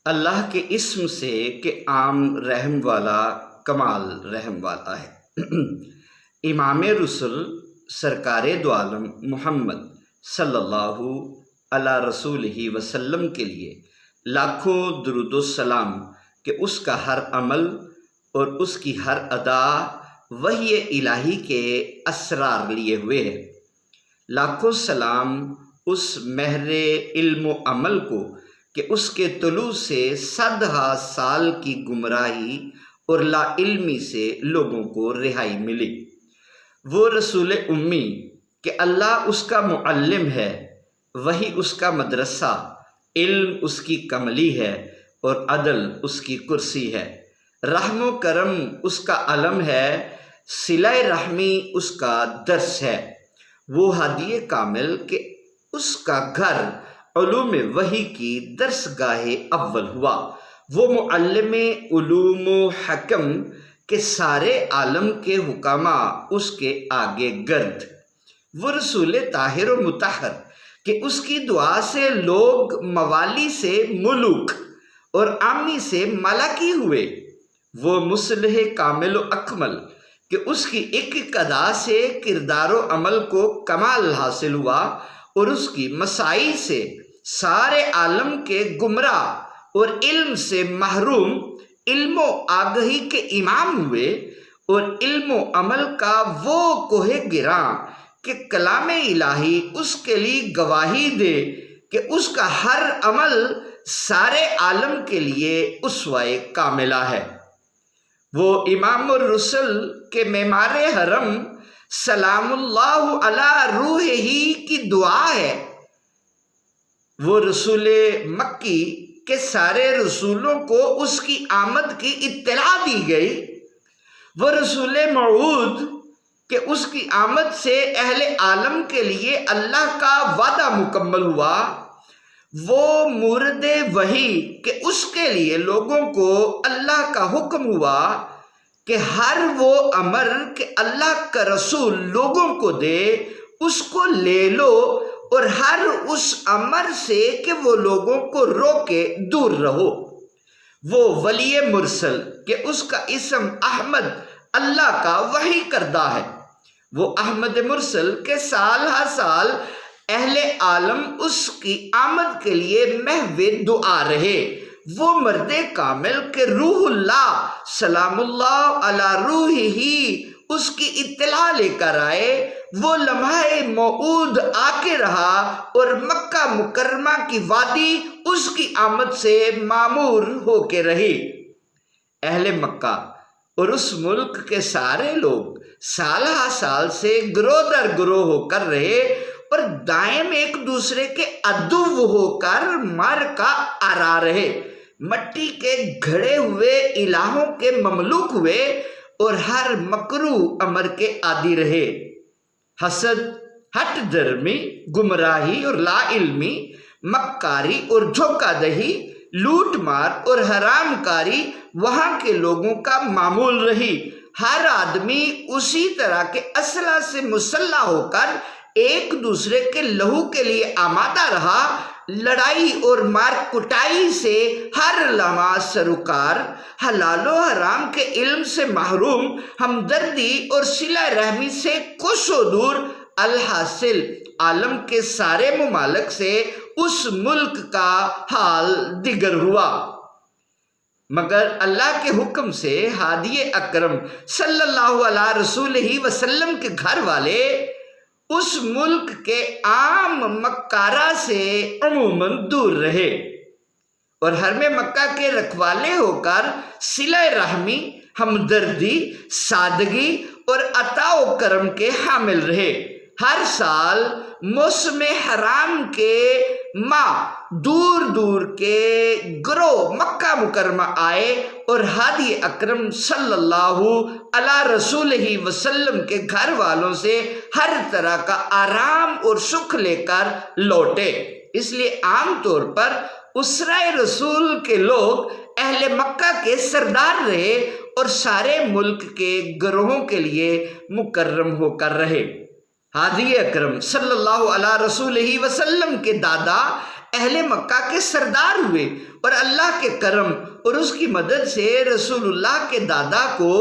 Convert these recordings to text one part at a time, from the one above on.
اللہ کے اسم سے کہ عام رحم والا کمال رحم والا ہے۔ امام رسل سرکار دو عالم محمد صلی اللہ علیہ رسولہ وسلم کے لیے لاکھوں درود و سلام کہ اس کا ہر عمل اور اس کی ہر ادا وحی الہی کے اسرار لیے ہوئے ہے۔ لاکھوں سلام اس مہر علم و عمل کو کہ اس کے طلوع سے صدہا سال کی گمراہی اور لا علمی سے لوگوں کو رہائی ملی۔ وہ رسول امی کہ اللہ اس کا معلم ہے، وہی اس کا مدرسہ، علم اس کی کملی ہے اور عدل اس کی کرسی ہے۔ رحم و کرم اس کا علم ہے، صلہ رحمی اس کا درس ہے۔ وہ ہادی کامل کہ اس کا گھر علوم وحی کی درسگاہ اول ہوا۔ وہ معلم علوم و حکم کہ سارے عالم کے حکامہ اس کے آگے گرد۔ وہ رسول طاہر و مطہر کہ اس کی دعا سے لوگ موالی سے ملوک اور عامی سے ملکی ہوئے۔ وہ مصلح کامل و اکمل کہ اس کی ایک ادا سے کردار و عمل کو کمال حاصل ہوا اور اس کی مسائی سے سارے عالم کے گمراہ اور علم سے محروم علم و آگہی کے امام ہوئے، اور علم و عمل کا وہ کوہ گراں کہ کلام الہی اس کے لیے گواہی دے کہ اس کا ہر عمل سارے عالم کے لیے اسوہ کاملہ ہے۔ وہ امام الرسل کے معمار حرم سلام اللہ علی روح ہی کی دعا ہے۔ وہ رسول مکی کہ سارے رسولوں کو اس کی آمد کی اطلاع دی گئی۔ وہ رسول موعود کہ اس کی آمد سے اہل عالم کے لیے اللہ کا وعدہ مکمل ہوا۔ وہ مورد وحی کہ اس کے لیے لوگوں کو اللہ کا حکم ہوا کہ ہر وہ امر کہ اللہ کا رسول لوگوں کو دے اس کو لے لو، اور ہر اس امر سے کہ وہ لوگوں کو روکے دور رہو۔ وہ ولی مرسل کہ اس کا اسم احمد اللہ کا وحی کردہ ہے۔ وہ احمد مرسل کہ سال ہر سال اہل عالم اس کی آمد کے لیے محو دعا رہے۔ وہ مرد کامل کہ روح اللہ سلام اللہ علی روح ہی اس کی اطلاع لے کر آئے۔ وہ لمحہ موعود آ کے رہا اور مکہ مکرمہ کی وادی اس کی آمد سے معمور ہو کے رہی۔ اہل مکہ اور اس ملک کے سارے لوگ سال ہا سال سے گروہ در گروہ ہو کر رہے اور دائم ایک دوسرے کے عدو ہو کر مار کا آرا رہے۔ مٹی کے گھڑے ہوئے الہوں کے مملوک ہوئے اور ہر مکروہ امر کے عادی رہے۔ حسد، ہٹ درمی، گمراہی اور لا علمی، مکاری اور دھوکہ دہی، لوٹ مار اور حرام کاری وہاں کے لوگوں کا معمول رہی۔ ہر آدمی اسی طرح کے اسلحہ سے مسلح ہو کر ایک دوسرے کے لہو کے لیے آمادہ رہا۔ لڑائی اور مار کٹائی سے ہر لمحہ سروکار، حلال و حرام کے علم سے محروم، ہمدردی اور صلہ رحمی سے کوس و دور، الحاصل عالم کے سارے ممالک سے اس ملک کا حال دیگر ہوا۔ مگر اللہ کے حکم سے ہادی اکرم صلی اللہ علیہ رسولہ وسلم کے گھر والے اس ملک کے عام مکارہ سے عموماً دور رہے اور حرم مکہ کے رکھوالے ہو کر صلہ رحمی، ہمدردی، سادگی اور عطا و کرم کے حامل رہے۔ ہر سال موسم حرام کے ماہ دور دور کے گروہ مکہ مکرمہ آئے اور ہادی اکرم صلی اللہ علیہ رسولہ وسلم کے گھر والوں سے ہر طرح کا آرام اور سکھ لے کر لوٹے۔ اس لیے عام طور پر اسرہ رسول کے لوگ اہل مکہ کے سردار رہے اور سارے ملک کے گروہوں کے لیے مکرم ہو کر رہے۔ ہادی اکرم صلی اللہ علیہ رسولہ وسلم کے دادا اہل مکہ کے سردار ہوئے، اور اللہ کے کرم اور اس کی مدد سے رسول اللہ کے دادا کو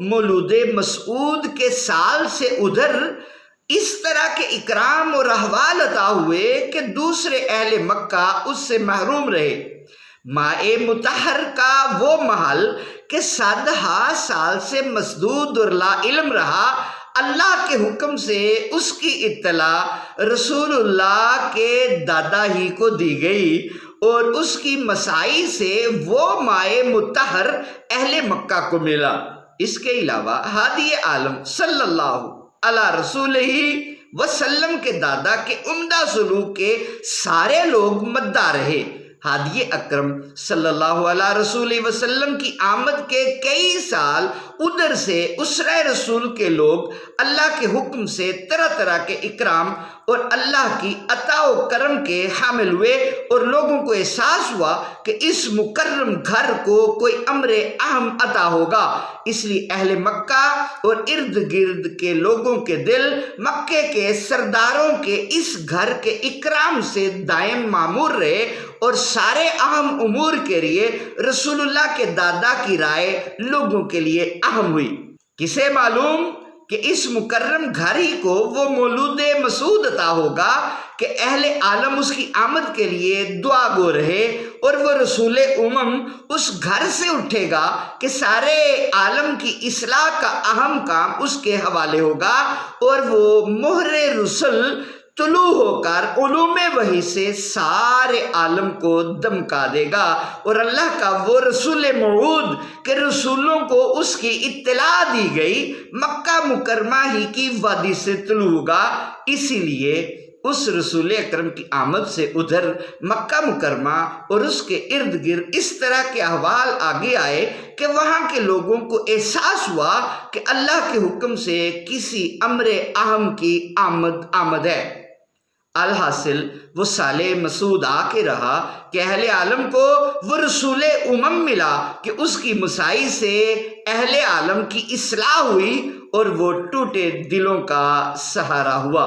مولود مسعود کے سال سے ادھر اس طرح کے اکرام اور احوال عطا ہوئے کہ دوسرے اہل مکہ اس سے محروم رہے۔ ماہ مطہر کا وہ محل کہ 100 سال سے مسدود اور لا علم رہا، اللہ کے حکم سے اس کی اطلاع رسول اللہ کے دادا ہی کو دی گئی، اور اس کی مسائی سے وہ ماہ مطہر اہل مکہ کو ملا۔ اس کے علاوہ ہادی عالم صلی اللہ علیہ رسول وسلم کے دادا کے عمدہ سلوک کے سارے لوگ مدعا رہے۔ ہادی اکرم صلی اللہ علیہ رسول وسلم کی آمد کے کئی سال ادھر سے اسرہ رسول کے لوگ اللہ کے حکم سے طرح طرح کے اکرام اور اللہ کی عطا و کرم کے حامل ہوئے، اور لوگوں کو احساس ہوا کہ اس مکرم گھر کو کوئی امر اہم عطا ہوگا۔ اس لیے اہل مکہ اور ارد گرد کے لوگوں کے دل مکے کے سرداروں کے اس گھر کے اکرام سے دائم معمور رہے، اور سارے اہم امور کے لیے رسول اللہ کے دادا کی رائے لوگوں کے لیے اہم ہوئی۔ کسے معلوم کہ اس مکرم گھر ہی کو وہ مولود مسعود عطا ہوگا کہ اہل عالم اس کی آمد کے لیے دعا گو رہے، اور وہ رسول اس گھر سے اٹھے گا کہ سارے عالم کی اصلاح کا اہم کام اس کے حوالے ہوگا، اور وہ مہر رسل طلوع ہو کر علوم وحی سے سارے عالم کو دمکا دے گا، اور اللہ کا وہ رسول موعود کہ رسولوں کو اس کی اطلاع دی گئی مکہ مکرمہ ہی کی وادی سے طلوع ہوگا۔ اسی لیے اس رسول اکرم کی آمد سے ادھر مکہ مکرمہ اور اس کے ارد گرد اس طرح کے احوال آگے آئے کہ وہاں کے لوگوں کو احساس ہوا کہ اللہ کے حکم سے کسی امر اہم کی آمد ہے۔ الحاصل وہ سال مسعود آ کے رہا کہ اہل عالم کو وہ رسول ملا کہ اس کی مسائی سے اہل عالم کی اصلاح ہوئی، اور وہ ٹوٹے دلوں کا سہارا ہوا۔